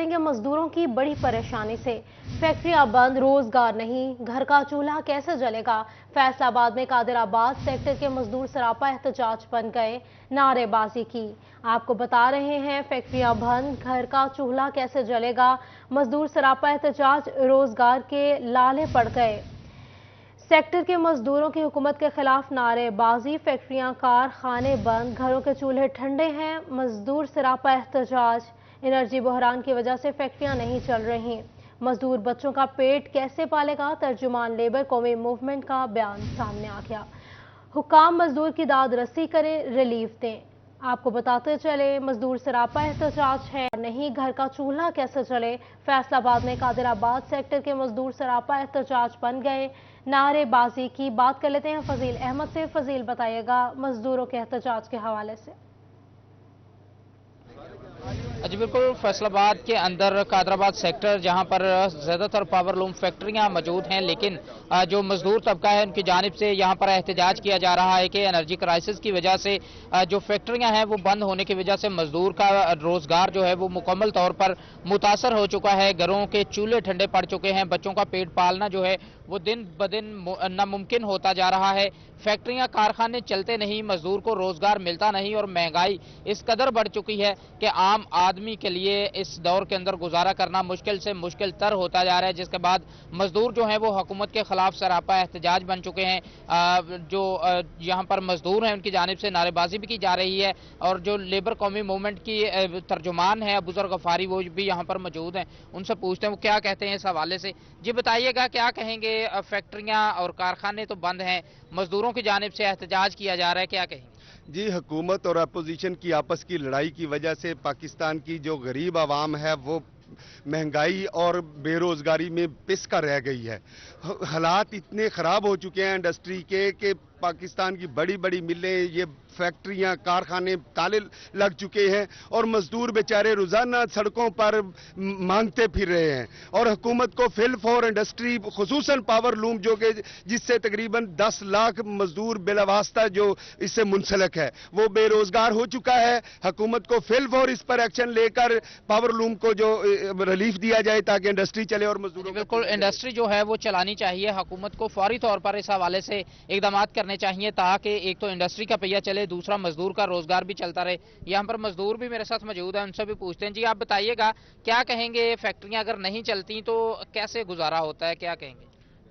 निपटेंगे मजदूरों की बड़ी परेशानी से। फैक्ट्रियां बंद, रोजगार नहीं, घर का चूल्हा कैसे जलेगा। फैसलाबाद में कादिराबाद सेक्टर के मजदूर सरापा एहतजाज बन गए, नारेबाजी की। आपको बता रहे हैं, फैक्ट्रियां बंद, घर का चूल्हा कैसे जलेगा। मजदूर सरापा एहतजाज, रोजगार के लाले पड़ गए। सेक्टर के मजदूरों की हुकूमत के खिलाफ नारेबाजी, फैक्ट्रियां कारखाने बंद, घरों के चूल्हे ठंडे हैं। मजदूर सरापा एहतजाज, एनर्जी बहरान की वजह से फैक्ट्रियां नहीं चल रही। मजदूर बच्चों का पेट कैसे पालेगा। तर्जुमान लेबर कौमी मूवमेंट का बयान सामने आ गया। हुकाम मजदूर की दाद रसी करें, रिलीफ दें। आपको बताते चले, मजदूर सरापा एहतजाज है, नहीं घर का चूल्हा कैसे चले। फैसलाबाद में कादिराबाद सेक्टर के मजदूर सरापा एहतजाज बन गए, नारेबाजी की। बात कर लेते हैं फजील अहमद से। फजील, बताइएगा मजदूरों के एहतजाज के हवाले से। जी बिल्कुल, फैसलाबाद के अंदर कादराबाद सेक्टर जहां पर ज्यादातर पावर लूम फैक्ट्रियां मौजूद हैं, लेकिन जो मजदूर तबका है उनकी जानिब से यहां पर एहतजाज किया जा रहा है कि एनर्जी क्राइसिस की वजह से जो फैक्ट्रियां हैं वो बंद होने की वजह से मजदूर का रोजगार जो है वो मुकम्मल तौर पर मुतासर हो चुका है। घरों के चूल्हे ठंडे पड़ चुके हैं, बच्चों का पेट पालना जो है वो दिन ब दिन नामुमकिन होता जा रहा है। फैक्ट्रियां कारखाने चलते नहीं, मजदूर को रोजगार मिलता नहीं और महंगाई इस कदर बढ़ चुकी है कि आम आदमी के लिए इस दौर के अंदर गुजारा करना मुश्किल से मुश्किल तर होता जा रहा है। जिसके बाद मजदूर जो हैं वो हुकूमत के खिलाफ सरापा एहतजाज बन चुके हैं। जो यहाँ पर मजदूर हैं उनकी जानिब से नारेबाजी भी की जा रही है और जो लेबर कौमी मूवमेंट की तर्जुमान है अबूजर गफारी, वो भी यहाँ पर मौजूद हैं। उनसे पूछते हैं वो क्या कहते हैं इस हवाले से। जी बताइएगा, क्या कहेंगे। फैक्ट्रियां और कारखाने तो बंद हैं, मजदूरों की जानिब से एहतजाज किया जा रहा है, क्या कहेंगे। जी, हुकूमत और अपोजिशन की आपस की लड़ाई की वजह से पाकिस्तान की जो गरीब आवाम है वो महंगाई और बेरोजगारी में पिस कर रह गई है। हालात इतने खराब हो चुके हैं इंडस्ट्री के कि पाकिस्तान की बड़ी बड़ी मिलें, ये फैक्ट्रियां, कारखाने ताले लग चुके हैं और मजदूर बेचारे रोजाना सड़कों पर मांगते फिर रहे हैं। और हुकूमत को fill for industry, खुसूसन power loom जो कि जिससे तकरीबन 10 लाख मजदूर बिलावास्ता जो इससे मुंसलक है, वो बेरोजगार हो चुका है। हुकूमत को फिल फॉर इस पर एक्शन लेकर पावर लूम को जो रिलीफ दिया जाए ताकि इंडस्ट्री चले और मजदूरों। बिल्कुल, इंडस्ट्री जो है वो चलानी चाहिए। हुकूमत को फौरी तौर पर इस हवाले से इकदाम करने चाहिए ताकि एक तो इंडस्ट्री का पहिया चले, दूसरा मजदूर का रोजगार भी चलता रहे। यहाँ पर मजदूर भी मेरे साथ मौजूद है, उनसे भी पूछते हैं। जी आप बताइएगा, क्या कहेंगे। फैक्ट्रियां अगर नहीं चलती तो कैसे गुजारा होता है, क्या कहेंगे।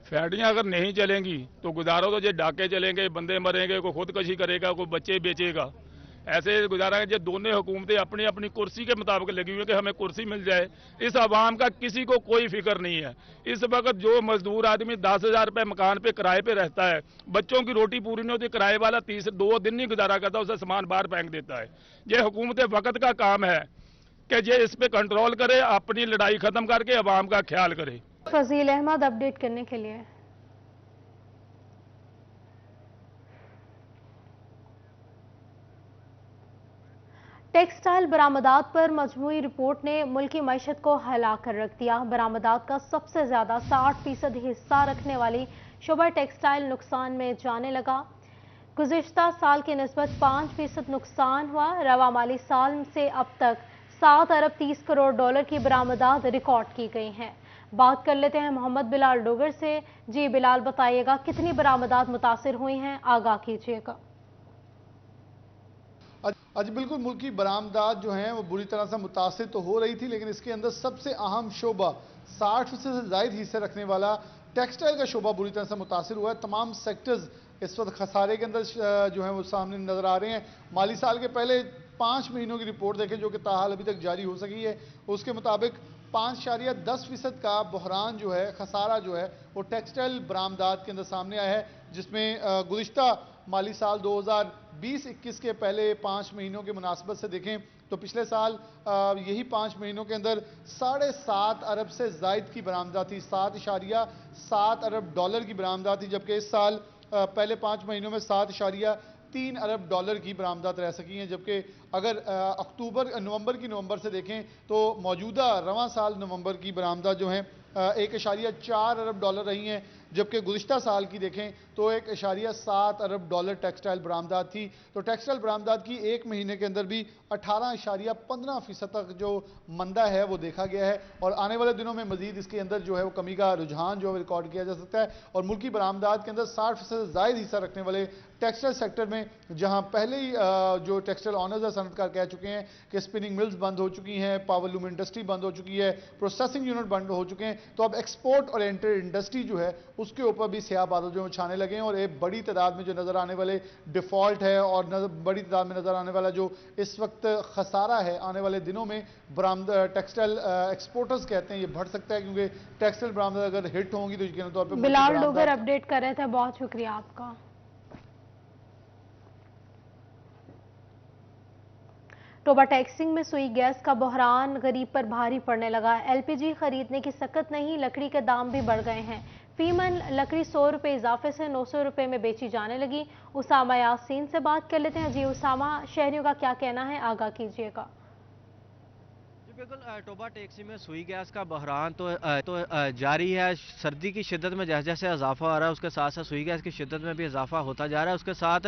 फैक्ट्रियां अगर नहीं चलेंगी तो गुजारा तो जो डाके चलेंगे, बंदे मरेंगे, कोई खुदकशी करेगा, कोई बच्चे बेचेगा, ऐसे गुजारा है। जो दोनों हुकूमतें अपनी अपनी कुर्सी के मुताबिक लगी हुई है कि हमें कुर्सी मिल जाए। इस आवाम का किसी को कोई फिक्र नहीं है। इस वक्त जो मजदूर आदमी 10,000 रुपए मकान पे किराए पे रहता है, बच्चों की रोटी पूरी नहीं होती, किराए वाला 2 दिन नहीं गुजारा करता, उसे सामान बाहर फेंक देता है। ये हुकूमत वक्त का काम है कि ये इस पे कंट्रोल करे, अपनी लड़ाई खत्म करके अवाम का ख्याल करे। फजील अहमद अपडेट करने के लिए। टेक्सटाइल बरामदात पर मजमूई रिपोर्ट ने मुल्की मईशत को हिला कर रख दिया। बरामदात का सबसे ज्यादा 60% हिस्सा रखने वाली शुबा टेक्सटाइल नुकसान में जाने लगा। गुज़िश्ता साल की निस्बत 5% नुकसान हुआ। रवा माली साल से अब तक 7 अरब 30 करोड़ डॉलर की बरामदात रिकॉर्ड की गई हैं। बात कर लेते हैं मोहम्मद बिलाल डोगर से। जी बिलाल, बताइएगा कितनी बरामदात मुतासिर हुई हैं, आगाह कीजिएगा। आज बिल्कुल मुल्की बरामदात जो हैं वो बुरी तरह से मुतासिर तो हो रही थी, लेकिन इसके अंदर सबसे अहम शोबा 60% से ज़ायद हिस्से रखने वाला टेक्सटाइल का शोबा बुरी तरह से मुतासिर हुआ है। तमाम सेक्टर्स इस वक्त खसारे के अंदर जो है वो सामने नजर आ रहे हैं। माली साल के पहले 5 महीनों की रिपोर्ट देखें जो कि ताहाल अभी तक जारी हो सकी है, उसके मुताबिक 5.10% का बहरान जो है, खसारा जो है वो टेक्सटाइल बरामदात के अंदर सामने आया है, जिसमें गुज़िश्ता माली साल 2020-21 के पहले 5 महीनों के मुनासबत से देखें तो पिछले साल यही 5 महीनों के अंदर 7.5 अरब से ज़ायद की बरामदात थी, 7.7 अरब डॉलर की बरामदात थी, जबकि इस साल पहले 5 महीनों में 7.3 अरब डॉलर की बरामदात रह सकी हैं। जबकि अगर नवंबर से देखें तो मौजूदा रवां साल नवंबर की बरामदात जो हैं 1.4 अरब डॉलर रही हैं, जबकि गुज़िश्ता साल की देखें तो 1.7 अरब डॉलर टेक्सटाइल बरामदात थी। तो टेक्सटाइल बरामदात की एक महीने के अंदर भी 18.15% तक जो मंदा है वो देखा गया है, और आने वाले दिनों में मजीद इसके अंदर जो है वो कमी का रुझान जो है रिकॉर्ड किया जा सकता है। और मुल्की बरामदात के अंदर 60% से ज़ायद हिस्सा रखने वाले टेक्सटाइल सेक्टर में, जहां पहले ही जो टेक्सटाइल ऑनर्स और सनतकार कह चुके हैं कि स्पिनिंग मिल्स बंद हो चुकी हैं, पावर लूम इंडस्ट्री बंद हो चुकी है, प्रोसेसिंग यूनिट बंद हो चुके हैं, तो अब एक्सपोर्ट ओरिएंटेड इंडस्ट्री जो है उसके ऊपर भी स्याह बादल जो छाने लगे हैं। और एक बड़ी तादाद में जो नजर आने वाले डिफॉल्ट है और बड़ी तादाद में नजर आने वाला जो इस वक्त खसारा है, आने वाले दिनों में टेक्सटाइल एक्सपोर्टर्स कहते हैं ये बढ़ सकता है, क्योंकि टेक्सटाइल बरामद अगर हिट होंगी तो यकीनी तौर पर बिलाल डोगर अपडेट कर रहे थे, बहुत शुक्रिया आपका। टोबा टैक्सिंग में सुई गैस का बहरान गरीब पर भारी पड़ने लगा। एलपीजी खरीदने की सकत नहीं, लकड़ी के दाम भी बढ़ गए हैं। फीमन लकड़ी 100 रुपये इजाफे से 900 रुपये में बेची जाने लगी। उसामा यासीन से बात कर लेते हैं। जी उसामा, शहरियों का क्या कहना है, आगाह कीजिएगा। बिल्कुल, टोबा टैक्सी में सुई गैस का बहरान तो जारी है। सर्दी की शिद्दत में जैसे जैसे इजाफा हो रहा है उसके साथ साथ सुई गैस की शिद्दत में भी इजाफा होता जा रहा है। उसके साथ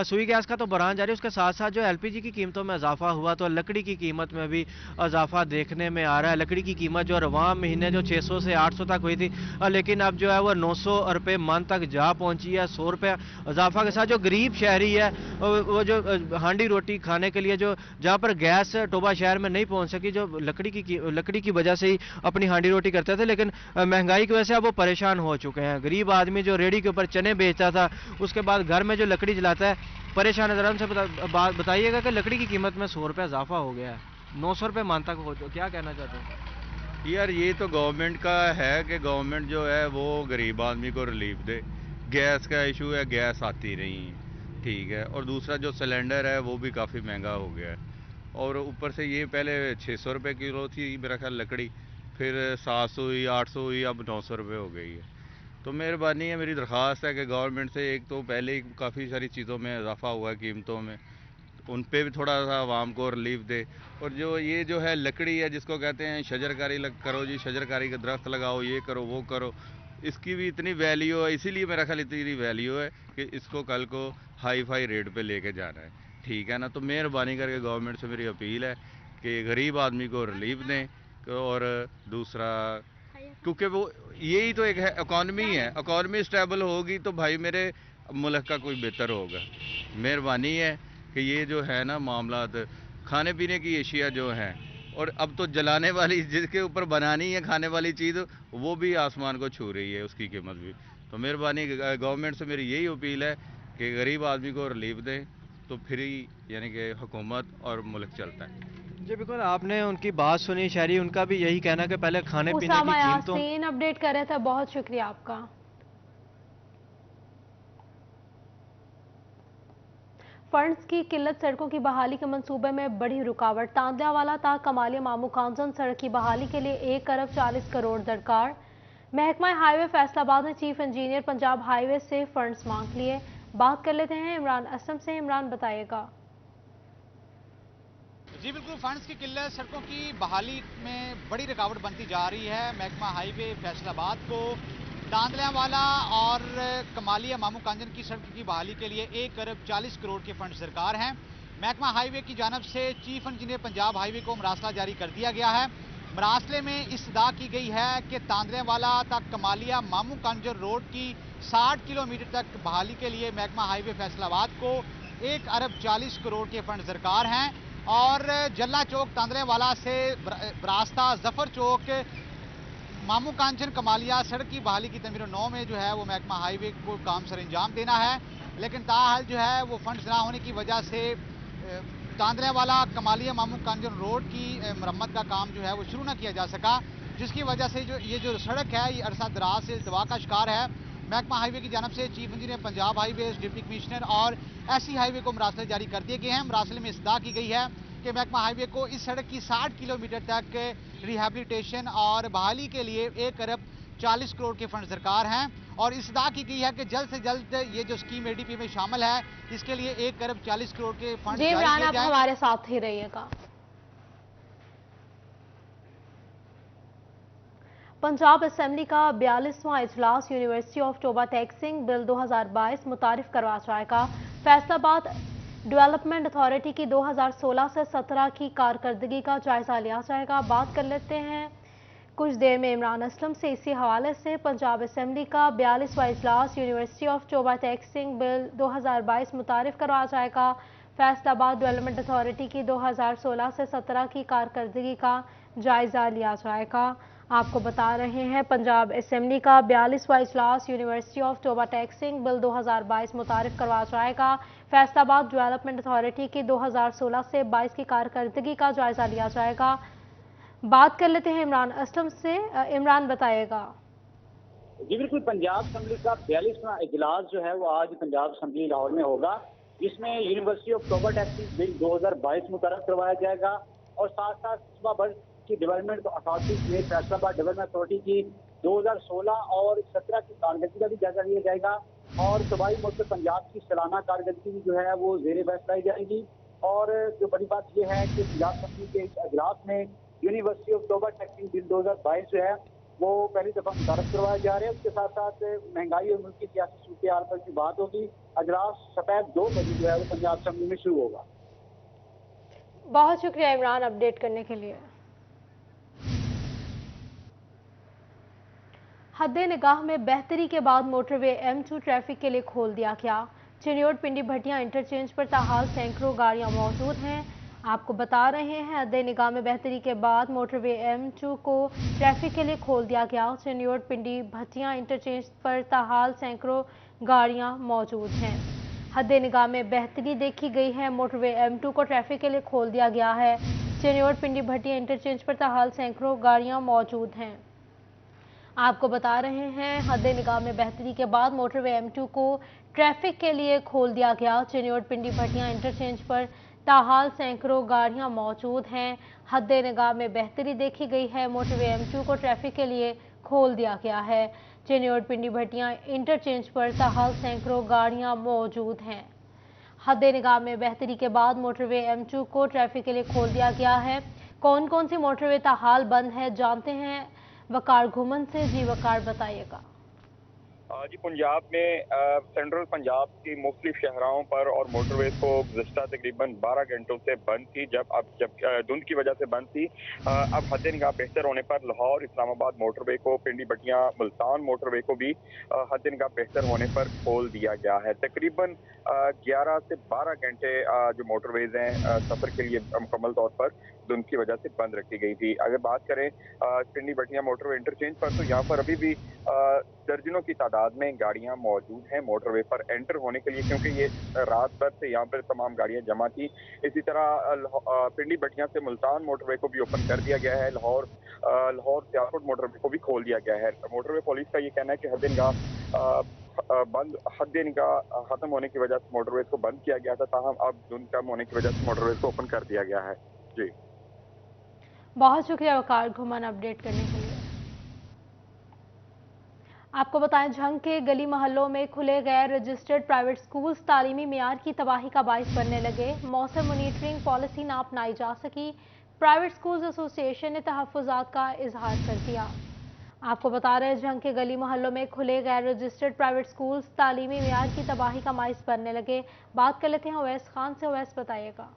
सुई गैस का तो बहरान जारी है, उसके साथ साथ जो एलपीजी की कीमतों में इजाफा हुआ तो लकड़ी की कीमत में भी इजाफा देखने में आ रहा है। लकड़ी की कीमत जो रवां महीने जो 600 से 800 तक हुई थी, लेकिन अब जो है वो 900 रुपये मन तक जा पहुंची है। 100 रुपये इजाफा के साथ जो गरीब शहरी है वो जो हांडी रोटी खाने के लिए जो जहाँ पर गैस टोबा शहर में नहीं पहुँच सकी, जो लकड़ी की वजह से ही अपनी हांडी रोटी करते थे, लेकिन महंगाई की वजह से अब वो परेशान हो चुके हैं। गरीब आदमी जो रेडी के ऊपर चने बेचता था, उसके बाद घर में जो लकड़ी जलाता है, परेशान है। जरा उनसे बताइएगा कि लकड़ी की कीमत में 100 रुपये इजाफा हो गया है, 900 रुपये मान तक हो, क्या कहना चाहते हैं? यार ये तो गवर्नमेंट का है कि गवर्नमेंट जो है वो गरीब आदमी को रिलीफ दे। गैस का इशू है, गैस आती नहीं, ठीक है, और दूसरा जो सिलेंडर है वो भी काफ़ी महंगा हो गया है, और ऊपर से ये पहले 600 रुपये किलो थी मेरा ख्याल लकड़ी, फिर 700 हुई, 800 हुई, अब 900 रुपये हो गई है। तो मेहरबानी है, मेरी दरख्वास्त है कि गवर्नमेंट से, एक तो पहले ही काफ़ी सारी चीज़ों में इजाफा हुआ है कीमतों में, उन पे भी थोड़ा सा आवाम को रिलीफ दे। और जो ये जो है लकड़ी है जिसको कहते हैं शजरकारी करो जी, शजरकारी का दरख्त लगाओ, ये करो वो करो, इसकी भी इतनी वैल्यू है, इसीलिए मेरा ख्याल इतनी वैल्यू है कि इसको कल को हाई फाई रेट पे लेके जाना है, ठीक है ना। तो मेहरबानी करके गवर्नमेंट से मेरी अपील है कि गरीब आदमी को रिलीफ दें, और दूसरा क्योंकि वो यही तो एक है, इकॉनमी है, इकॉनमी स्टेबल होगी तो भाई मेरे मुल्क का कोई बेहतर होगा। मेहरबानी है कि ये जो है ना मामला, खाने पीने की एशिया जो हैं, और अब तो जलाने वाली जिसके ऊपर बनानी है खाने वाली चीज़, वो भी आसमान को छू रही है, उसकी कीमत भी। तो मेहरबानी गवर्नमेंट से मेरी यही अपील है कि गरीब आदमी को रिलीफ दें, तो फिर ही यानी कि हुकूमत और मुल्क चलता है। जी बिल्कुल, आपने उनकी बात सुनी, शहरी उनका भी यही कहना कि पहले खाने पीने की कीमतों। अपडेट कर रहे थे, बहुत शुक्रिया आपका। फंड्स की किल्लत सड़कों की बहाली के मंसूबे में बड़ी रुकावट। तांदलावाला ता कमालिया मामू कांजन सड़क की बहाली के लिए 1 अरब 40 करोड़ दरकार। महकमा हाईवे फैसलाबाद ने चीफ इंजीनियर पंजाब हाईवे से फंड्स मांग लिए। बात कर लेते हैं इमरान असलम से। इमरान, बताइएगा। जी बिल्कुल, फंड्स की किल्लत सड़कों की बहाली में बड़ी रुकावट बनती जा रही है। महकमा हाईवे फैसलाबाद को तांदलावाला और कमालिया मामू कांजन की सड़क की बहाली के लिए 1 अरब 40 करोड़ के फंड्स दरकार हैं। महकमा हाईवे की जानब से चीफ इंजीनियर पंजाब हाईवे को मरासला जारी कर दिया गया है। मरासले में इस्तदा की गई है कि तांदलावाला तक कमालिया मामू कांजन रोड की 60 किलोमीटर तक बहाली के लिए महकमा हाईवे फैसलाबाद को 1 अरब 40 करोड़ के फंड दरकार हैं। और जल्ला चौक तांदलावाला से रास्ता जफर चौक मामू कांचन कमालिया सड़क की बहाली की तमीर 9 में जो है वो महकमा हाईवे को काम सर अंजाम देना है, लेकिन ताहाल जो है वो फंड्स ना होने की वजह से तांदलावाला कमालिया मामू कांचन रोड की मरम्मत का काम जो है वो शुरू ना किया जा सका, जिसकी वजह से जो सड़क है ये अरसा दराज से दवा का शिकार है। महकमा हाईवे की जानब से chief engineer Punjab highway, deputy commissioner और एससी हाईवे को मरासले जारी कर दिए गए हैं। मरासले में इस्तदा की गई है कि महकमा हाईवे को इस सड़क की 60 किलोमीटर तक रिहैबिलिटेशन और बहाली के लिए 1 अरब 40 करोड़ के फंड दरकार हैं। और इस्तदा की गई है कि जल्द से जल्द ये जो स्कीम एडीपी में शामिल है इसके लिए 1 अरब 40 करोड़ के फंड जारी किए जाएं। हमारे साथ ही रहिएगा। पंजाब असेंबली का 42वां इजलास university of Toba Tek Singh bill 2022 मुतारिफ करवा जाएगा। फैसलाबाद डेवलपमेंट अथॉरिटी की 2016 से 17 की कारकर्दगी का जायजा लिया जाएगा। बात कर लेते हैं कुछ देर में इमरान असलम से इसी हवाले से। पंजाब असेंबली का 42वां इजलास university of Toba Tek Singh bill 2022 मुतारिफ करवाया जाएगा। फैसलाबाद डेवलपमेंट अथॉरिटी की 2016 से 17 की कारकर्दगी का जायजा लिया जाएगा। आपको बता रहे हैं पंजाब असेंबली का 42वां इजलास university of Toba Tek Singh bill 2022 मुतारिफ करवाया जाएगा। फैसलाबाद डेवलपमेंट अथॉरिटी की 2016 से 22 की कारकर्दगी का जायजा लिया जाएगा। बात कर लेते हैं इमरान असलम से। इमरान बताएगा। जी बिल्कुल, पंजाब असेंबली का 42वां इजलास जो है वो आज पंजाब असेंबली लाहौर में होगा, जिसमें university of Toba Tek Singh bill 2022 मुतारिफ करवाया जाएगा और साथ साथ फैसलाबाद की डेवलपमेंट अथॉरिटी में फैसलाबाद डेवलपमेंट अथॉरिटी की 2016 और 17 की कारकर्दगी का भी जायजा लिया जाएगा और सूबाई मुल्क पंजाब की सालाना कारकर्दगी जो है वो जेर बहस लाई जाएगी। और जो बड़ी बात यह है कि पंजाब असेंबली के इस इजलास में university of Toba Tek Singh bill 2022 जो है वो पहली दफा मुतारिफ करवाया जा रहा है। उसके साथ साथ महंगाई और मुल्क की सियासी सूरत हाल पर भी बात होगी। इजलास सफेद 2 बजे जो है वो पंजाब असेंबली में शुरू होगा। बहुत शुक्रिया इमरान अपडेट करने के लिए। हद्दे निगाह में बेहतरी के बाद मोटरवे M2 ट्रैफिक के लिए खोल दिया गया। चिन्योट पिंडी भटिया इंटरचेंज पर ताहाल सैकड़ों गाड़ियां मौजूद हैं। आपको बता रहे हैं हद्दे निगाह में बेहतरी के बाद मोटरवे M2 को ट्रैफिक के लिए खोल दिया गया। चिन्योट पिंडी भटिया इंटरचेंज पर ताहाल सैकड़ों गाड़ियां मौजूद हैं। हद्दे निगाह में बेहतरी देखी गई है। मोटरवे M2 को ट्रैफिक के लिए खोल दिया गया है। चिन्योट पिंडी भटिया इंटरचेंज पर ताहाल सैकड़ों गाड़ियां मौजूद हैं। आपको बता रहे हैं हद्दे निगाह में बेहतरी के बाद मोटरवे M2 को ट्रैफिक के लिए खोल दिया गया। चिन्योट पिंडी भटिया इंटरचेंज पर ताहाल सैकड़ों गाड़ियां मौजूद हैं। हद्दे निगाह में बेहतरी देखी गई है। मोटरवे M2 को ट्रैफिक के लिए खोल दिया गया है। चिन्योट पिंडी भटिया इंटरचेंज पर ताहाल सैकड़ों गाड़ियां मौजूद हैं। हद्दे निगाह में बेहतरी के बाद मोटरवे M2 को ट्रैफिक के लिए खोल दिया गया है। कौन कौन सी मोटरवे ताहाल बंद है जानते हैं वकार घुमन से। जी वकार बताइएगा। जी पंजाब में सेंट्रल पंजाब की मुख्तलिफ शहरों पर और मोटरवे को गुज़श्ता तकरीबन 12 घंटों से बंद थी, जब धुंध की वजह से बंद थी। अब हद निगाह बेहतर होने पर लाहौर इस्लामाबाद मोटरवे को, पिंडी भटिया मुल्तान मोटरवे को भी हद निगाह बेहतर होने पर खोल दिया गया है। तकरीबन 11 से 12 घंटे जो मोटरवेज हैं सफ़र के लिए मुकम्मल तौर पर धुंध की वजह से बंद रखी गई थी। अगर बात करें पिंडी भटिया मोटरवे इंटरचेंज पर, तो यहाँ पर अभी भी दर्जनों की तादाद में गाड़ियां मौजूद हैं मोटरवे पर एंटर होने के लिए, क्योंकि ये रात भर से यहाँ पर तमाम गाड़ियां जमा थी। इसी तरह पिंडी भटिया से मुल्तान मोटरवे को भी ओपन कर दिया गया है। लाहौर सियालकोट मोटरवे को भी खोल दिया गया है। मोटरवे पुलिस का ये कहना है कि हद निगाह खत्म होने की वजह से मोटरवे को बंद किया गया था, ताहम अब धुंध कम होने की वजह से मोटरवे को ओपन कर दिया गया है। जी बहुत शुक्रिया वकार घुमन अपडेट करने के लिए। आपको बताएं झंग के गली मोहल्लों में खुले गैर रजिस्टर्ड प्राइवेट स्कूल्स तालीमी मियार की तबाही का बाइस बनने लगे। मौसम मॉनिटरिंग पॉलिसी ना अपनाई जा सकी। प्राइवेट स्कूल्स एसोसिएशन ने तहफ़्फ़ुज़ात का इजहार कर दिया। आपको बता रहे हैं झंग के गली मोहल्लों में खुले गैर रजिस्टर्ड प्राइवेट स्कूल्स तालीमी मियार की तबाही का बाइस बनने लगे। बात कर लेते हैं अवैस खान से। अवैस बताइएगा।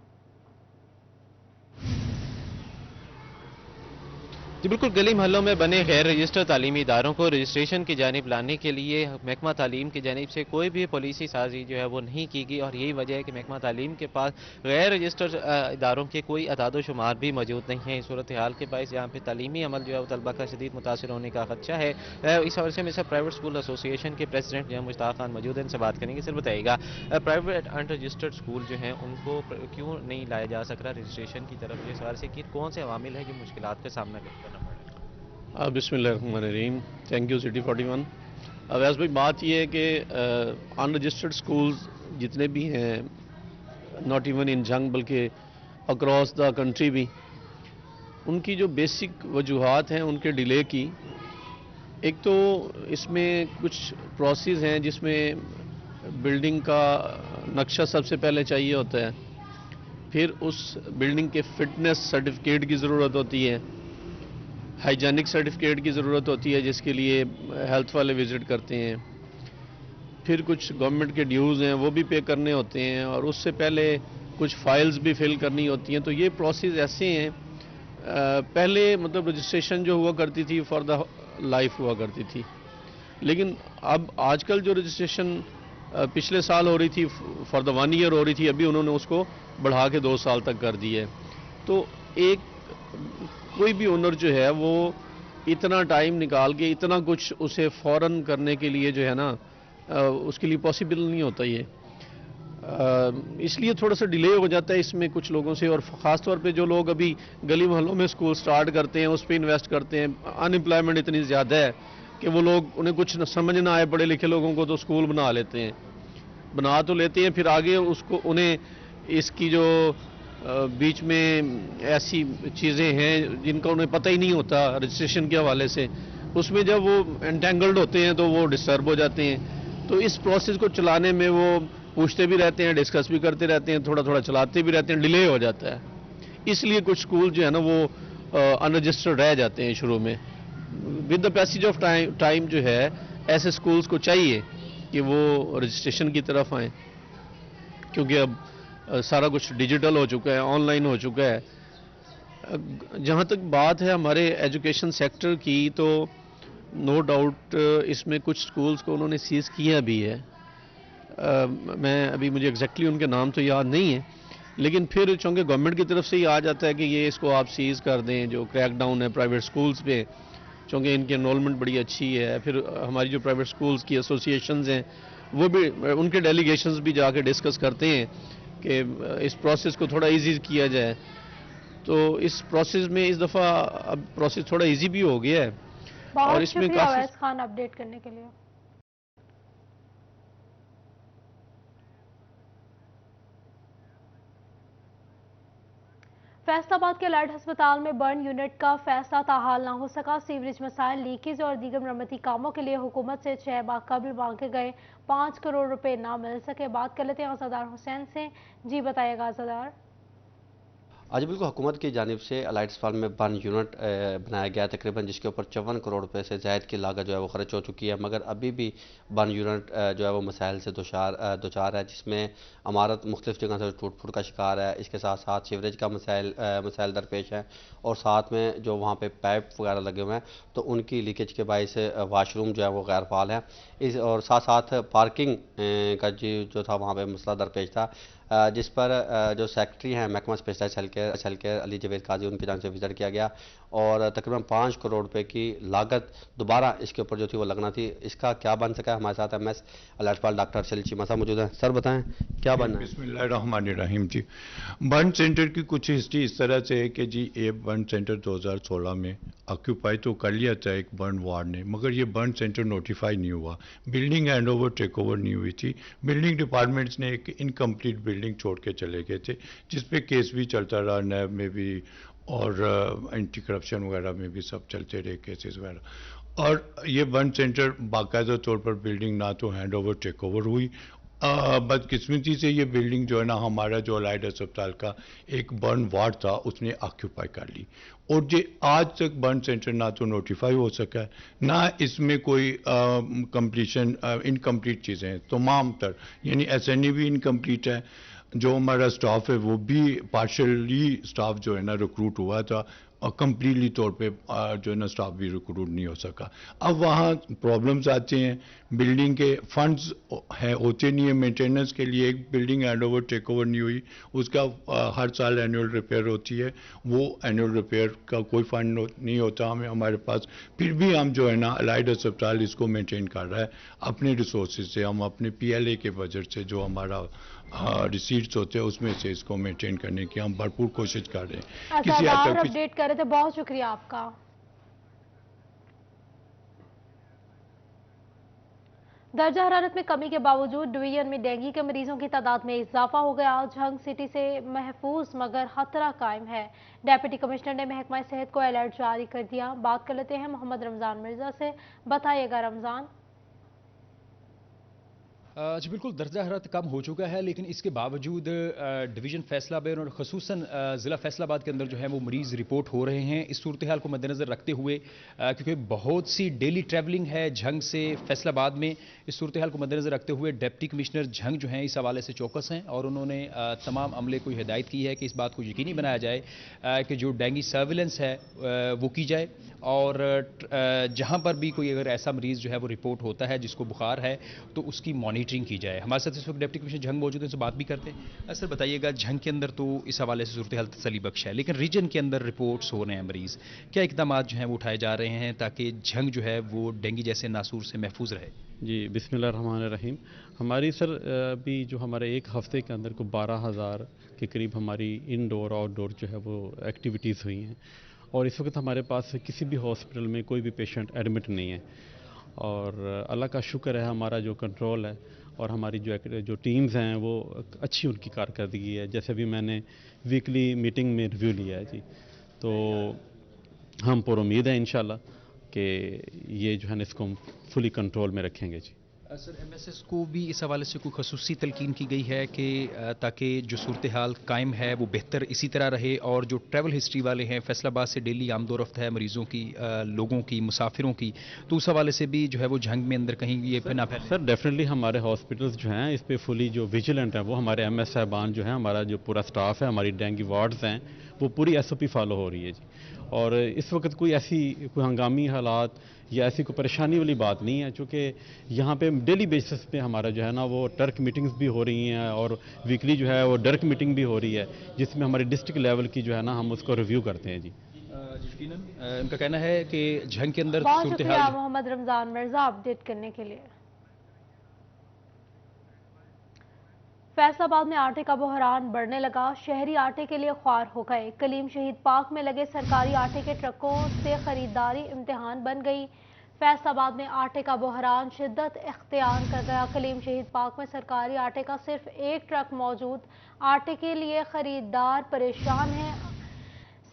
जी बिल्कुल, गली मोहल्लों में बने गैर रजिस्टर्ड तालीमी इदारों को रजिस्ट्रेशन की जानिब लाने के लिए महकमा तालीम की जानिब से कोई भी पॉलिसी साजी जो है वो नहीं की गई और यही वजह है कि महकमा तालीम के पास गैर रजिस्टर्ड इदारों के कोई अदाद शुमार भी मौजूद नहीं है। इस सूरत हाल के बायस यहाँ पे तालीमी अमल जो है वो तलबा का शदीद मुतासर होने का खदशा है। इस हवाले से मेरे साथ प्राइवेट स्कूल एसोसिएशन के प्रेसिडेंट जो है मुश्ताक खान मौजूद हैं, इनसे बात करेंगे। सर बताइएगा, प्राइवेट अनरजिस्टर्ड स्कूल जो हैं उनको क्यों नहीं लाया जा सक रहा रजिस्ट्रेशन की तरफ? इस हवाले से कि कौन से अवामिल है जो मुश्किलात का सामना करना पड़ रहा है? बिस्मिल्लाहिर्रहमानिर्रहीम। Thank you city 41। वैसे भाई बात यह है कि अनरजिस्टर्ड स्कूल्स जितने भी हैं, नॉट इवन इन जंग बल्कि अक्रॉस द कंट्री भी, उनकी जो बेसिक वजूहात हैं उनके डिले की, एक तो इसमें कुछ प्रोसेस हैं जिसमें बिल्डिंग का नक्शा सबसे पहले चाहिए होता है, फिर उस बिल्डिंग के फिटनेस सर्टिफिकेट की ज़रूरत होती है, हाइजीनिक सर्टिफिकेट की ज़रूरत होती है जिसके लिए हेल्थ वाले विज़िट करते हैं। फिर कुछ गवर्नमेंट के ड्यूज़ हैं वो भी पे करने होते हैं और उससे पहले कुछ फाइल्स भी फिल करनी होती हैं। तो ये प्रोसेस ऐसे हैं, पहले मतलब रजिस्ट्रेशन जो हुआ करती थी फॉर द लाइफ हुआ करती थी, लेकिन अब आजकल जो रजिस्ट्रेशन पिछले साल हो रही थी फॉर द 1 ईयर हो रही थी, अभी उन्होंने उसको बढ़ा के 2 साल तक कर दी है। तो एक कोई भी ओनर जो है वो इतना टाइम निकाल के इतना कुछ उसे फौरन करने के लिए जो है ना उसके लिए पॉसिबल नहीं होता ये, इसलिए थोड़ा सा डिले हो जाता है इसमें कुछ लोगों से। और ख़ास तौर पे जो लोग अभी गली मोहल्लों में स्कूल स्टार्ट करते हैं उस पर इन्वेस्ट करते हैं, अनएम्प्लॉयमेंट इतनी ज़्यादा है कि वो लोग उन्हें कुछ समझ ना आए पढ़े लिखे लोगों को तो स्कूल बना लेते हैं, बना तो लेते हैं, फिर आगे उसको उन्हें इसकी जो बीच में ऐसी चीज़ें हैं जिनका उन्हें पता ही नहीं होता रजिस्ट्रेशन के हवाले से, उसमें जब वो एंटेंगल्ड होते हैं तो वो डिस्टर्ब हो जाते हैं। तो इस प्रोसेस को चलाने में वो पूछते भी रहते हैं, डिस्कस भी करते रहते हैं, थोड़ा थोड़ा चलाते भी रहते हैं, डिले हो जाता है। इसलिए कुछ स्कूल जो है ना वो अनरजिस्टर्ड रह जाते हैं शुरू में। With the passage of time जो है ऐसे स्कूल्स को चाहिए कि वो रजिस्ट्रेशन की तरफ आएँ, क्योंकि अब सारा कुछ डिजिटल हो चुका है, ऑनलाइन हो चुका है। जहाँ तक बात है हमारे एजुकेशन सेक्टर की, तो नो डाउट इसमें कुछ स्कूल्स को उन्होंने सीज किया भी है। मैं अभी मुझे एग्जैक्टली उनके नाम तो याद नहीं है, लेकिन फिर चूँकि गवर्नमेंट की तरफ से ही आ जाता है कि ये इसको आप सीज कर दें, जो क्रैकडाउन है प्राइवेट स्कूल्स पे, चूँकि इनकी एनरोलमेंट बड़ी अच्छी है। फिर हमारी जो प्राइवेट स्कूल्स की एसोसिएशंस हैं वो भी उनके डेलीगेशंस भी जाके डिस्कस करते हैं कि इस प्रोसेस को थोड़ा इजी किया जाए। तो इस प्रोसेस में इस दफ़ा अब प्रोसेस थोड़ा इजी भी हो गया है और इसमें काफ़ी खान अपडेट करने के लिए। फैसलाबाद के लाइट अस्पताल में बर्न यूनिट का फैसला ताहाल ना हो सका। सीवरेज मसाइल, लीकेज और दीगर मरम्मती कामों के लिए हुकूमत से 6 माह कबल मांगे गए 5 करोड़ रुपए ना मिल सके। बात कर लेते हैं आज़ादार हुसैन से। जी बताइएगा आज़ादार। आज बिल्कुल हुकूमत की जानिब से लाइट अस्पताल में बर्न यूनिट बनाया गया तकरीबन, जिसके ऊपर 54 करोड़ रुपए से ज़ायद की लागत जो है वो खर्च हो चुकी है, मगर अभी भी बर्न यूनिट जो है वो मसाइल से दो चार है, जिसमें इमारत मुख्तलिफ जगह से टूट फूट का शिकार है। इसके साथ साथ सीवरेज का मसाइल दरपेश है और साथ में जो वहाँ पे पाइप वगैरह लगे हुए हैं तो उनकी लीकेज के बायस वाशरूम जो है वो गैर फाल है। और साथ साथ पार्किंग का जो था वहाँ पर मसला दरपेश था, जिस पर जो सेक्रेटरी हैं महकमा specialised health care Ali Javed काजी, उनकी जानिब से विजिट किया गया और तकरीबन 5 करोड़ रुपए की लागत दोबारा इसके ऊपर जो थी वो लगना थी। इसका क्या बन सका है, हमारे साथ एमएस अलर्टपाल डॉक्टर सलील चीमा साहब मौजूद हैं। सर बताएं क्या बनना है। बिस्मिल्लाहिर्रहमानिर्रहीम जी, बर्न सेंटर की कुछ हिस्ट्री इस तरह से है कि जी ये बर्न सेंटर 2016 में ऑक्यूपाई तो कर लिया था एक बर्न वार्ड ने, मगर ये बर्न सेंटर नोटिफाई नहीं हुआ, building hand over take over नहीं हुई थी। बिल्डिंग डिपार्टमेंट्स ने एक इनकम्प्लीट बिल्डिंग छोड़ के चले गए थे, जिसपे केस भी चलता रहा, नैब में भी और एंटी करप्शन वगैरह में भी सब चलते रहे केसेस वगैरह। और ये बर्न सेंटर बाकायदा तौर पर बिल्डिंग ना तो हैंड ओवर टेक ओवर हुई, बदकिस्मती से ये बिल्डिंग जो है ना हमारा जो अलाइड अस्पताल का एक बर्न वार्ड था उसने ऑक्यूपाई कर ली और ये आज तक बर्न सेंटर ना तो नोटिफाई हो सका है, ना इसमें कोई कंप्लीशन इनकम्प्लीट चीज़ें हैं तमाम तर, यानी एसएनई भी इनकम्प्लीट है, जो हमारा स्टाफ है वो भी पार्शली स्टाफ जो है ना रिक्रूट हुआ था और कम्प्लीटली तौर पे जो है ना स्टाफ भी रिक्रूट नहीं हो सका। अब वहाँ प्रॉब्लम्स आते हैं, बिल्डिंग के फंड्स है होते नहीं है मेंटेनेंस के लिए, एक building hand over take over नहीं हुई, उसका हर साल एनुअल रिपेयर होती है, वो एनुअल रिपेयर का कोई फंड नहीं होता हमें हमारे पास, फिर भी हम जो है ना अलाइड अस्पताल इसको मेंटेन कर रहा है अपने रिसोर्सेज से, हम अपने PLA के बजट से जो हमारा रिसीट्स होते हैं उसमें से इसको मेंटेन करने की हम भरपूर कोशिश कर रहे हैं। किसी अपडेट कर रहे थे, बहुत शुक्रिया आपका। दर्जा हरारत में कमी के बावजूद डिवीजन में डेंगू के मरीजों की तादाद में इजाफा हो गया। झंग सिटी से महफूज मगर खतरा कायम है। डेप्यूटी कमिश्नर ने महकमा सेहत को अलर्ट जारी कर दिया। बात कर लेते हैं मोहम्मद रमजान मिर्जा से। बताइएगा रमजान। जी बिल्कुल, दर्जा हरारत कम हो चुका है, लेकिन इसके बावजूद डिवीज़न फैसलाबाद और ख़ुसूसन ज़िला फैसलाबाद के अंदर जो है वो मरीज़ रिपोर्ट हो रहे हैं। इस सूरत हाल को मद्देनज़र रखते हुए क्योंकि बहुत सी डेली ट्रैवलिंग है झंग से फैसलाबाद में, इस सूरत हाल को मद्देनज़र रखते हुए डिप्टी कमिश्नर झंग जो हैं इस हवाले से चौकस हैं और उन्होंने तमाम अमले को हिदायत की है कि इस बात को यकीनी बनाया जाए कि जो डेंगू सर्विलेंस है वो की जाए और जहाँ पर भी कोई अगर ऐसा मरीज़ जो है वो रिपोर्ट होता है जिसको बुखार है तो उसकी मॉनिटरिंग की जाए। हमारे साथ इस वक्त डिप्टी कमिश्नर झंग मौजूद हैं, उनसे बात भी करते हैं। सर बताइएगा, झंग के अंदर तो इस हवाले से सूरत हाल तसल्ली बख्श है, लेकिन रीजन के अंदर रिपोर्ट्स हो रहे हैं मरीज़, क्या इकदाम जो हैं वो उठाए जा रहे हैं ताकि झंग जो है वो डेंगू जैसे नासूर से महफूज रहे? जी बिस्मिल्लाहिर्रहमानिर्रहीम। हमारी सर अभी जो हमारे एक हफ़्ते के अंदर को 12,000 के करीब हमारी इनडोर आउटडोर जो है वो एक्टिविटीज़ हुई हैं और इस वक्त हमारे पास किसी भी हॉस्पिटल में कोई भी पेशेंट एडमिट नहीं है और अल्लाह का शुक्र है, हमारा जो कंट्रोल है और हमारी जो टीम्स हैं वो अच्छी उनकी कारकर्दगी है। जैसे भी मैंने वीकली मीटिंग में रिव्यू लिया है जी, तो हम पर उम्मीद है इंशाल्लाह कि ये जो है ना इसको हम फुली कंट्रोल में रखेंगे जी। सर एमएसएस को भी इस हवाले से कोई खसूसी तलकीन की गई है कि ताकि जो सूरत हाल कायम है वो बेहतर इसी तरह रहे और जो ट्रैवल हिस्ट्री वाले हैं फैसलाबाद से डेली आमदोरफ्त है मरीज़ों की, लोगों की, मुसाफिरों की, तो उस हवाले से भी जो है वो झंग में अंदर कहीं ये ना फैले? सर डेफिनेटली हमारे हॉस्पिटल्स जो हैं इस पर फुली जो विजिलेंट हैं वो हमारे एमएस साहबान जो हैं, हमारा जो पूरा स्टाफ है, हमारी डेंगू वार्ड्स हैं वो पूरी एसओपी फॉलो हो रही है जी। और इस वक्त कोई हंगामी हालात या ऐसी कोई परेशानी वाली बात नहीं है, चूँकि यहाँ पे डेली बेसिस पे हमारा जो है ना वो टर्क मीटिंग्स भी हो रही हैं और वीकली जो है वो डर्क मीटिंग भी हो रही है जिसमें हमारी डिस्ट्रिक्ट लेवल की जो है ना हम उसको रिव्यू करते हैं जी। उनका कहना है कि झंग के अंदर बहुत शुक्रिया मोहम्मद रमजान मिर्जा अपडेट करने के लिए। फैसलाबाद में आटे का बहरान बढ़ने लगा, शहरी आटे के लिए ख्वार हो गए। कलीम शहीद पार्क में लगे सरकारी आटे के ट्रकों से खरीदारी इम्तिहान बन गई। फैसलाबाद में आटे का बहरान शिद्दत इख्तियार कर गया। कलीम शहीद पार्क में सरकारी आटे का सिर्फ एक ट्रक मौजूद, आटे के लिए खरीदार परेशान हैं।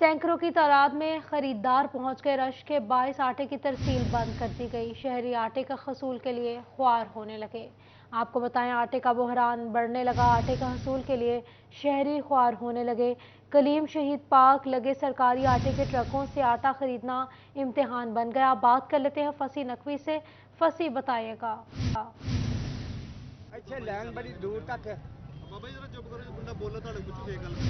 सैकड़ों की तादाद में खरीदार पहुंच गए। रश के बायस आटे की तरसील बंद कर दी गई। शहरी आटे का हसूल के लिए ख्वार होने लगे। आपको बताएं, आटे का बहरान बढ़ने लगा, आटे का हसूल के लिए शहरी ख्वार होने लगे। कलीम शहीद पार्क लगे सरकारी आटे के ट्रकों से आटा खरीदना इम्तिहान बन गया। बात कर लेते हैं फसी नकवी से। फसी बताइएगा। अच्छा लैन बड़ी दूर तक है।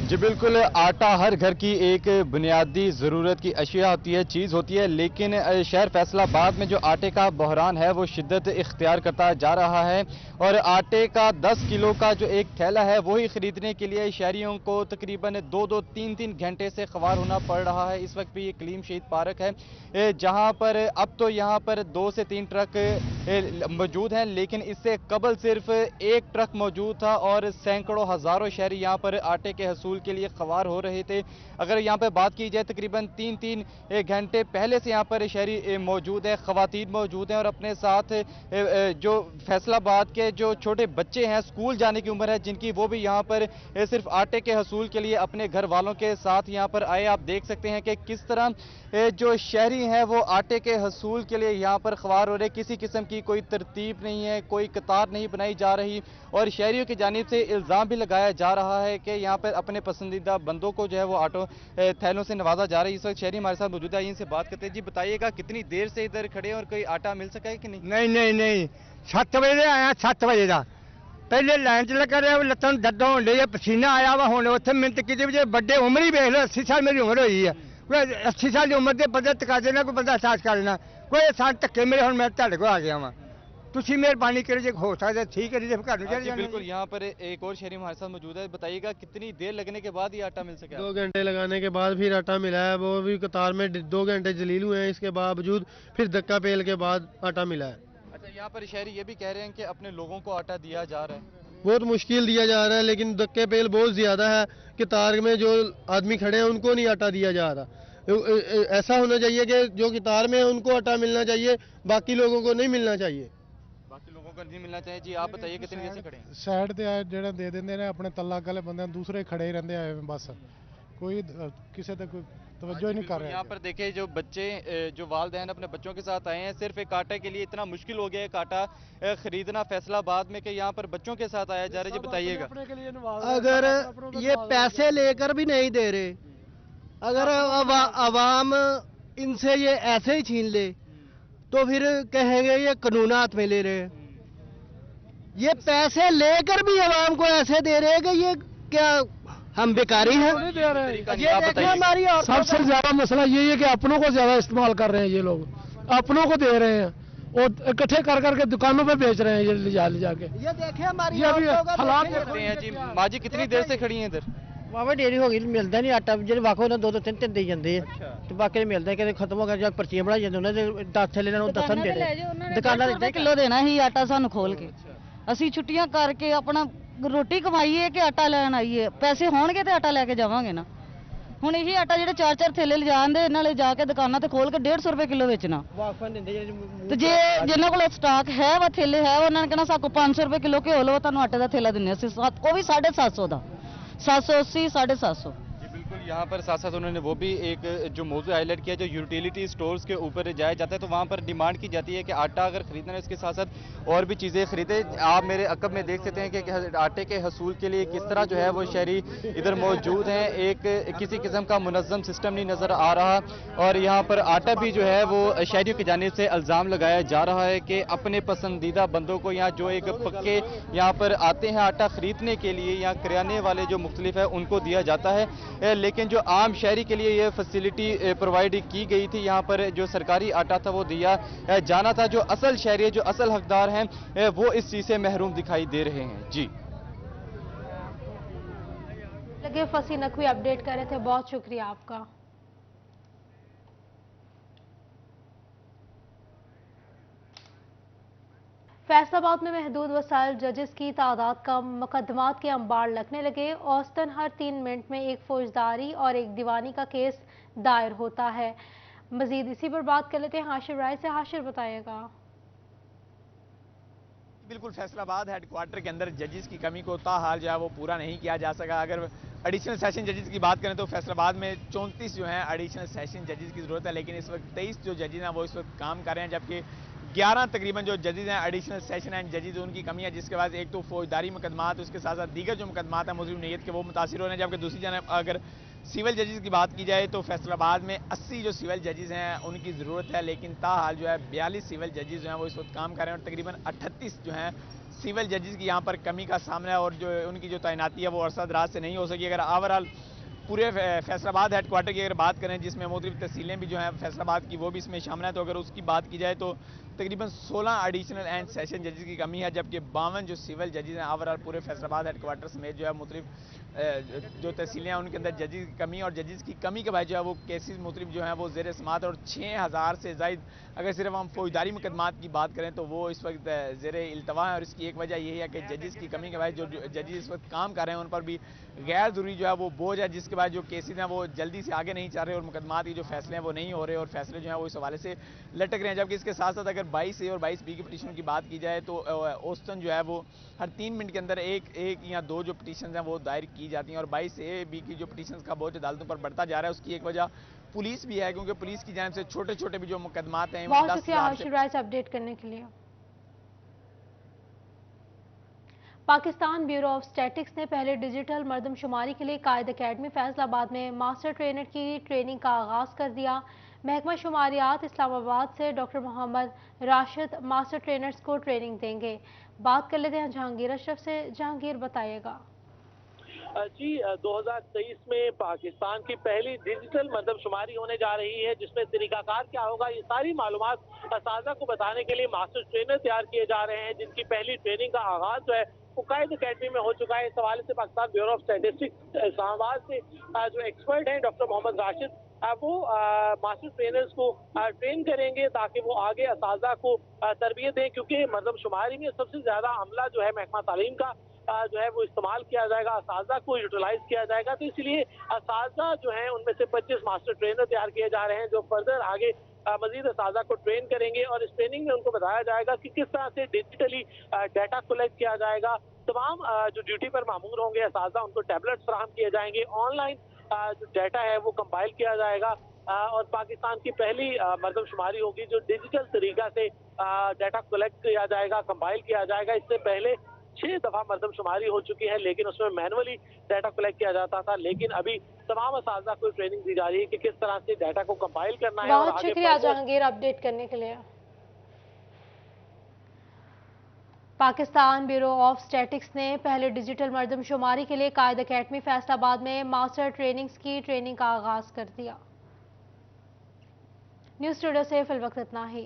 जी बिल्कुल, आटा हर घर की एक बुनियादी ज़रूरत की अशिया होती है, चीज़ होती है, लेकिन शहर फैसलाबाद में जो आटे का बहरान है वो शिद्दत इख्तियार करता जा रहा है और आटे का 10 किलो का जो एक थैला है वही ख़रीदने के लिए शहरियों को तकरीबन 2-2, 3-3 घंटे से ख्वार होना पड़ रहा है। इस वक्त भी ये कलीम शहीद पार्क है जहाँ पर अब तो यहाँ पर 2 से 3 ट्रक मौजूद हैं, लेकिन इससे कबल सिर्फ एक ट्रक मौजूद था और सैकड़ों हज़ारों शहरी यहाँ पर आटे के हसूल के लिए ख्वार हो रहे थे। अगर यहाँ पर बात की जाए तकरीबन 3-3 घंटे पहले से यहाँ पर शहरी मौजूद है, ख़वातीन मौजूद हैं और अपने साथ जो फैसलाबाद के जो छोटे बच्चे हैं, स्कूल जाने की उम्र है जिनकी, वो भी यहाँ पर सिर्फ आटे के हसूल के लिए अपने घर वालों के साथ यहाँ पर आए। आप देख सकते हैं कि किस तरह जो शहरी हैं वो आटे के हसूल के लिए यहाँ पर ख्वार हो रहे। किसी किस्म की कोई तरतीब नहीं है, कोई कतार नहीं बनाई जा रही और शहरियों की जानिब से इल्ज़ाम भी लगाया जा रहा है कि यहाँ पर अपने पसंदीदा बंदों को जो है वो आटो थैलों से नवाजा जा रहा है। इस वक्त शहरी हमारे साथ मौजूद है, इनसे बात करते हैं। जी बताइएगा, कितनी देर से इधर खड़े हैं और कोई आटा मिल सका है कि नहीं? नहीं 7 बजे आया, 7 बजे का पहले लाइन च लगा रहा, लत्तों दर्द होने लगी, पसीना आया वा। हुण उत्थे मिनट कि बड़े उम्र ही वेख लो, 80 साल मेरी उम्र हुई है। 80 साल की उम्र के बंदे तका देना, कोई बंदा एहसास कर लेना, कोई एहसास धक्के मेरे। हुण मैं तुहाडे कोल आ गया वा, तुसी मेहरबानी करो जो हो सकता है ठीक है, नहीं घर में चले जाना। बिल्कुल, यहाँ पर एक और शहरी हमारे साथ मौजूद है। बताइएगा, कितनी देर लगने के बाद ये आटा मिल सका? 2 घंटे लगाने के बाद फिर आटा मिला है, वो भी कतार में 2 घंटे जलील हुए हैं, इसके बावजूद फिर धक्का पेल के बाद आटा मिला है। अच्छा, यहाँ पर शहरी ये भी कह रहे हैं कि अपने लोगों को आटा दिया जा रहा है, बहुत मुश्किल दिया जा रहा है, लेकिन धक्के पेल बहुत ज्यादा है। कतार में जो आदमी खड़े हैं उनको नहीं आटा दिया जा रहा। ऐसा होना चाहिए कि जो कतार में है उनको आटा मिलना चाहिए, बाकी लोगों को नहीं मिलना चाहिए। नहीं मिलना चाहिए। जी आप बताइए, कितनी देर से खड़े हैं? साइड ते आए जेड़ा दे देंगे ने अपने तलाक वाले बंदे, दूसरे खड़े ही रहते आए बस, कोई किसी तक तवज्जो ही नहीं कर रहे। यहाँ पर देखे जो बच्चे जो वालिदैन अपने बच्चों के साथ आए हैं, सिर्फ एक आटे के लिए इतना मुश्किल हो गया है आटा खरीदना फैसलाबाद में कि यहाँ पर बच्चों के साथ आया जा रहा है। जी बताइएगा, अगर ये पैसे लेकर भी नहीं दे रहे, अगर अवाम इनसे ये ऐसे ही छीन ले तो फिर कहेंगे ये कानून हाथ में ले रहे हैं। ये पैसे लेकर भी अवाम को ऐसे दे रहे हैं कि ये क्या हम बेकारी हैं। ये देखिए हमारी सबसे ज्यादा मसला यही है कि अपनों को ज्यादा इस्तेमाल कर रहे हैं, ये लोग अपनों को दे रहे हैं और इकट्ठे कर करके दुकानों पे बेच रहे हैं, ये ले जाके। ये देखिए हमारी ये अभी हालात देखते हैं। जी माँ जी कितनी देर से खड़ी हैं इधर? वावा देरी हो गई, मिलता नहीं आटा, जो वाको ने 2-2 3-3 दे जाते हैं तो बाकी मिलता है कि खत्म हो गया। जब पर्चियां बढ़ाई जाते उन्होंने 10 थैले ਨੂੰ ਦੱਸਣ ਦੇ ਰਹੇ दुकानदार किलो देना ही आटा सानू खोल के ਅਸੀਂ ਛੁੱਟੀਆਂ ਕਰਕੇ ਆਪਣਾ ਰੋਟੀ ਕਮਾਈਏ ਕਿ ਆਟਾ ਲੈਣ ਆਈਏ। ਪੈਸੇ ਹੋਣਗੇ ਤੇ ਆਟਾ ਲੈ ਕੇ ਜਾਵਾਂਗੇ ਨਾ। ਹੁਣ ਇਹੀ ਆਟਾ ਜਿਹੜੇ 4-4 ਥੈਲੇ ਲਿਜਾਣ ਦੇ ਨਾਲੇ ਜਾ ਕੇ ਦੁਕਾਨਾਂ ਤੇ ਖੋਲ ਕੇ 150 ਰੁਪਏ ਕਿਲੋ ਵੇਚਣਾ। ਤੇ ਜੇ ਜਿਨ੍ਹਾਂ ਕੋਲ ਸਟਾਕ ਹੈ ਵਾ ਥੈਲੇ ਹੈ ਉਹਨਾਂ ਨੇ ਕਹਿਣਾ ਸਾਕੋ 500 ਰੁਪਏ ਕਿਲੋ ਘਿਓ ਲਓ, ਤੁਹਾਨੂੰ ਆਟੇ ਦਾ ਥੈਲਾ ਦਿੰਨੇ ਅਸੀਂ, ਉਹ ਵੀ 750 ਦਾ, 780 750। यहाँ पर साथ साथ उन्होंने वो भी एक जो मौजू हाईलाइट किया, जो यूटिलिटी स्टोर्स के ऊपर जाया जाता है तो वहाँ पर डिमांड की जाती है कि आटा अगर खरीदना है इसके साथ साथ और भी चीज़ें खरीदे। आप मेरे अकब में देख सकते हैं कि आटे के हसूल के लिए किस तरह जो है वो शहरी इधर मौजूद हैं। एक किसी किस्म का मुनज़्ज़म सिस्टम नहीं नज़र आ रहा और यहाँ पर आटा भी जो है वो शहरियों की जानिब से इल्ज़ाम लगाया जा रहा है कि अपने पसंदीदा बंदों को यहाँ जो एक पक्के यहाँ पर आते हैं आटा खरीदने के लिए, यहाँ किराने वाले जो मुख्तलिफ है उनको दिया जाता है, लेकिन जो आम शहरी के लिए ये फैसिलिटी प्रोवाइड की गई थी, यहाँ पर जो सरकारी आटा था वो दिया जाना था। जो असल शहरी, जो असल हकदार हैं वो इस चीज़ से महरूम दिखाई दे रहे हैं। जी लगे फसी नकवी अपडेट कर रहे थे, बहुत शुक्रिया आपका। फैसलाबाद में महदूद वसाइल जजेस की तादाद कम, मुकदमात के अंबार लगने लगे। औसतन हर 3 मिनट में एक फौजदारी और एक दीवानी का केस दायर होता है। मजीद इसी पर बात कर लेते हैं हाशिर राय से। हाशिर बताइएगा। बिल्कुल, फैसलाबाद हेडक्वार्टर के अंदर जजेस की कमी को ताहाल जो है वो पूरा नहीं किया जा सका। अगर एडिशनल सेशन जजेस की बात करें तो फैसलाबाद में 34 जो हैं एडिशनल सेशन जजेस की ज़रूरत है, लेकिन इस वक्त 23 जो जजेस हैं वो इस वक्त काम कर रहे हैं, जबकि 11 तकरीबन जो जजेस हैं एडिशनल सेशन एंड जजेस उनकी कमी है, जिसके बाद एक तो फौजदारी मुकदमात, उसके साथ साथ दीगर जो मुकदमात हैं मुजरिम नीयत के वो मुतासिर हो रहे हैं। जबकि दूसरी जानब अगर सिविल जजेस की बात की जाए तो फैसलाबाद में 80 जो सिविल जजेस हैं उनकी ज़रूरत है, लेकिन ताहाल जो है 42 सिविल जजेस जो हैं वो इस वक्त काम कर रहे हैं और तकरीबन 38 जो हैं सिविल जजेस की यहाँ पर कमी का सामना है और जो उनकी जो तैनाती है वो अरसा दराज से नहीं हो सकी। अगर ओवरऑल पूरे फैसलाबाद हेडक्वार्टर की अगर बात करें जिसमें मुख्तलिफ तहसीलें भी जो हैं फैसलाबाद की वो भी इसमें शामिल है, तो अगर उसकी बात की जाए तो तकरीबन 16 एडिशनल एंड सेशन जजेस की कमी है, जबकि 52 जो सिविल जजेस हैं ओवरऑल पूरे फैसलाबाद हेडक्वार्टर समेत जो है मुख्तलिफ जो तहसीलें हैं उनके अंदर जजेस की कमी, और जजेस की कमी के बाद जो है वो केसेस मुख्तलिफ जो हैं वो ज़ेर समात और 6000 से ज़ायद अगर सिर्फ हम फौजदारी मुकदमात की बात करें तो वो इस वक्त ज़ेर इल्तवा है। और इसकी एक वजह यही है कि जजेस की कमी के बाद जो जजेस इस वक्त काम कर रहे हैं उन पर भी गैर ज़रूरी जो है वो बोझ है, जिसके बाद जो केसेस हैं वो जल्दी से आगे नहीं चल रहे और मुकदमात की जो फैसले हैं वो नहीं हो रहे और फैसले जो हैं वो इस हवाले से लटक रहे हैं। जबकि इसके साथ साथ अगर 22A और 22B की पटिशन की बात की जाए तो औसतन जो है वो हर 3 मिनट के अंदर एक या 2 जो पटिशन हैं वो दायर की जाती हैं और 22A-B की जो पटिशन का बोझ अदालतों पर बढ़ता जा रहा है। उसकी एक वजह पुलिस भी है, क्योंकि पुलिस की जानिब से छोटे छोटे भी जो मुकदमात हैं। बहुत शुक्रिया हाशिर राय से अपडेट करने के लिए। पाकिस्तान ब्यूरो ऑफ स्टैटिक्स ने पहले डिजिटल मर्दमशुमारी के लिए कायद अकेडमी फैसलाबाद में मास्टर ट्रेनर की ट्रेनिंग का आगाज़ कर दिया। महकमा शुमारियात इस्लामाबाद से doctor Mohammad Rashid master trainers को ट्रेनिंग देंगे। बात कर लेते हैं जहांगीर अशरफ से। जहांगीर बताइएगा। जी 2023 में पाकिस्तान की पहली डिजिटल मर्दमशुमारी होने जा रही है, जिसमें तरीकाकार क्या होगा ये सारी मालूमात असातिज़ा को बताने के लिए मास्टर ट्रेनर तैयार किए जा रहे हैं, जिनकी पहली ट्रेनिंग का आगाज जो है वो कायद अकेडमी में हो चुका है। इस हवाले से Pakistan bureau of statistics Islamabad से जो एक्सपर्ट हैं डॉक्टर मोहम्मद राशिद वो मास्टर ट्रेनर्स को ट्रेन करेंगे ताकि वो आगे असातिज़ा को तरबियत दें, क्योंकि मर्दमशुमारी में सबसे ज़्यादा अमला जो है महकमा तालीम का जो है वो इस्तेमाल किया जाएगा, असातिज़ा को यूटिलाइज किया जाएगा। तो इसलिए असातिज़ा जो हैं उनमें से 25 मास्टर ट्रेनर तैयार किए जा रहे हैं जो फर्दर आगे मजीद असातिज़ा को ट्रेन करेंगे और इस ट्रेनिंग में उनको बताया जाएगा कि किस तरह से डिजिटली डाटा कलेक्ट किया जाएगा। तमाम जो ड्यूटी पर मामूर होंगे असातिज़ा उनको टैबलेट्स फराहम किए जाएंगे, ऑनलाइन जो डाटा है वो कंपाइल किया जाएगा और पाकिस्तान की पहली मरदमशुमारी होगी जो डिजिटल तरीका से डाटा कलेक्ट किया जाएगा, कंपाइल किया जाएगा। इससे पहले 6 दफा मरदमशुमारी हो चुकी है, लेकिन उसमें मैनुअली डाटा कलेक्ट किया जाता था। लेकिन अभी तमाम असातिज़ा को ट्रेनिंग दी जा रही है कि किस तरह से डाटा को कंपाइल करना है। बहुत शुक्रिया जहांगीर अपडेट करने के लिए। पाकिस्तान ब्यूरो ऑफ स्टैटिस्टिक्स ने पहले डिजिटल मरदमशुमारी के लिए कायद अकेडमी फैसलाबाद में मास्टर ट्रेनिंग्स की ट्रेनिंग का आगाज कर दिया। न्यूज़ स्टूडियो से फिलवक्त इतना ही।